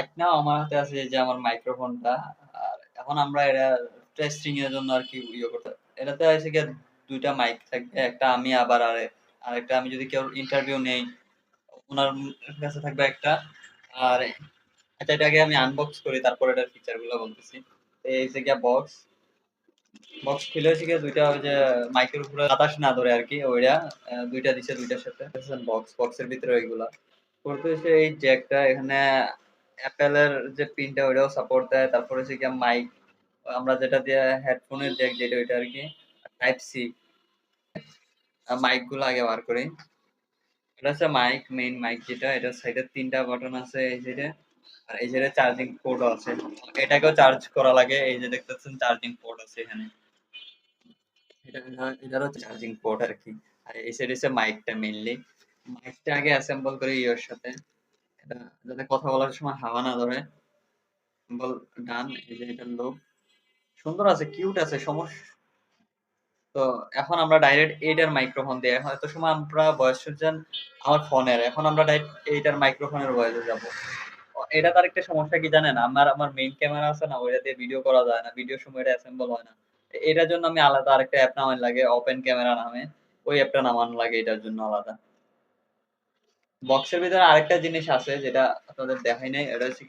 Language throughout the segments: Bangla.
রাইট নাও আমার হাতে আছে এই যে আমার মাইক্রোফোনটা। আর এখন আমরা এটা টেস্টিং এর জন্য আর কি ইয়ে করতে, এটাতে আছে কি ২টা মাইক থাকবে। একটা আমি আবার আরেকটা আমি যদি কেউ ইন্টারভিউ নেই উনার কাছে থাকবে একটা। আর আচ্ছা এটাকে আমি আনবক্স করি তারপর এটার ফিচার গুলো বলতেছি। এই যে গিয়া বক্স বক্স খুলে হচ্ছে গিয়ে ২টা ওই যে মাইকের উপরে বাতাস না ধরে আর কি ওইটা ২টা দিছে ২টার সাথে বক্সের ভিতরে ওইগুলা করতে হচ্ছে। এই জ্যাকটা এখানে অ্যাপেলের যে পিনটা ওইটাও সাপোর্ট দেয়। তারপর হচ্ছে গিয়ে মাইক আমরা যেটা দিয়ে হেডফোনের জ্যাক যেটা ওইটা আর কি। টাইপ সি মাইক গুলো আগে বার করি। এটা হচ্ছে মাইক, মেইন মাইক যেটা, এটা সাইডে ৩টা বাটন আছে এই সাইডে। আর এই সাইডে চার্জিং পোর্টও আছে। এটাকেও চার্জ করা লাগে। এই যে দেখতেছেন চার্জিং পোর্ট আছে এখানে। এটারও চার্জিং পোর্ট আর কি। আর এই সাইডে হচ্ছে মাইকটা মেইনলি। মাইকটা আগে অ্যাসেম্বল করি ইয়ের সাথে। এটা যাতে কথা বলার সময় হাওয়া না ধরে। সিম্বল ডান। এই যে এটা লো সুন্দর আছে, কিউট আছে, সমস্যা। তো এখন আমরা ডাইরেক্ট এইটার মাইক্রোফোন দিয়ে, হয়তো সময় আমরা ভয়েস শুনছেন আমার ফোনের, এখন আমরা ডাইরেক্ট এইটার মাইক্রোফোনের ভয়েসে যাব। এটা তার একটা সমস্যা কি জানেন, আমার মেইন ক্যামেরা আছে না, ওইটা দিয়ে ভিডিও করা যায় না, ভিডিওর সময় এটা অ্যাসেম্বল হয় না। এটার জন্য আমি আলাদা আরেকটা অ্যাপ নামানো লাগে, ওপেন ক্যামেরা নামে। ওই অ্যাপটা নামানো লাগে এটার জন্য আলাদা। বক্সের ভিতরে আরেকটা জিনিস আছে যেটা আপনাদের দেখাই নাই, এটা হচ্ছে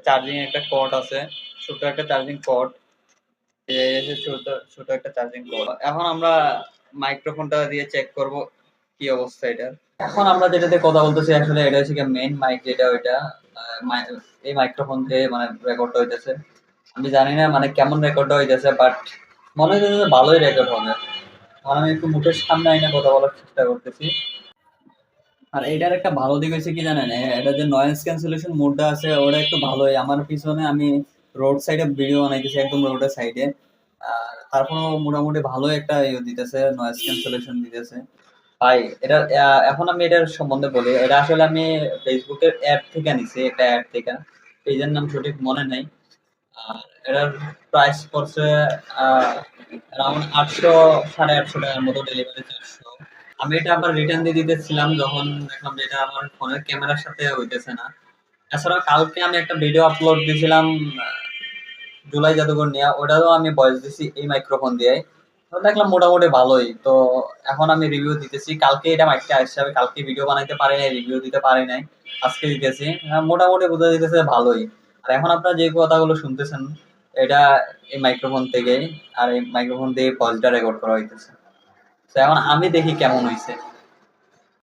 চার্জিং একটা কর্ড আছে, ছোট একটা চার্জিং কর্ড। এই যে ছোট ছোট একটা চার্জিং কর্ড। এখন আমরা মাইক্রোফোনটা দিয়ে চেক করব কি অবস্থা এটার। এখন আমরা যেটাতে কথা বলতেছি আসলে এটা হচ্ছে মেইন মাইক যেটা ওইটা। এই মাইক্রোফোন দিয়ে মানে রেকর্ডটা হইতেছে। আমি জানি না মানে কেমন রেকর্ডটা হইতেছে, বাট মনে হচ্ছে যে ভালোই রেকর্ড হবে। কারণ আমি একটু মুখের সামনে আইনা কথা বলার চেষ্টা করতেছি। আর এটার একটা ভালো দিক হচ্ছে কি জানেন, এটা যে নয়েজ ক্যান্সেলেশন মোডটা আছে ওটা একটু ভালোই। আমার পিছনে আমি রোড সাইডে ভিডিও বানাইতেছি, একদম রোডের সাইডে। আর তারপরেও মোটামুটি ভালো একটা ইয়ে দিতেছে, নয়েজ ক্যান্সেলেশন দিতেছে। ভাই এটা এখন আমি এটার সম্বন্ধে বলি। এটা আসলে আমি ফেসবুকের অ্যাড থেকে নিছি, একটা অ্যাড থেকে। পেজের নাম সঠিক মনে নাই। আর এটার প্রাইস পড়ছে অ্যারাউন্ড ৮০০ ৮৫০ টাকার মতো, ডেলিভারি ৪০০। আমি এটা আবার রিটার্ন দিয়ে দিতেছিলাম যখন দেখলাম যে এটা আমার ফোনের ক্যামেরার সাথে হইতেছে না। এছাড়াও কালকে আমি একটা ভিডিও আপলোড দিয়েছিলাম জুলাই জাদুঘর নিয়ে, ওটাও আমি ভয়েস দিছি এই মাইক্রোফোন দিয়ে। তো দেখলাম মোটামুটি ভালোই। তো এখন আমি রিভিউ দিতেছি। কালকে এটা মাইকটা আসছে, আমি কালকে ভিডিও বানাইতে পারি নাই, রিভিউ দিতে পারি নাই, আজকে দিতেছি। মোটামুটি বোঝা দিতেছে ভালোই। আর এখন আপনারা যে কথাগুলো শুনতেছেন এটা এই মাইক্রোফোন থেকেই। আর এই মাইক্রোফোন দিয়ে ভয়েসটা রেকর্ড করা হইতেছে। তো এখন আমি দেখি কেমন হয়েছে।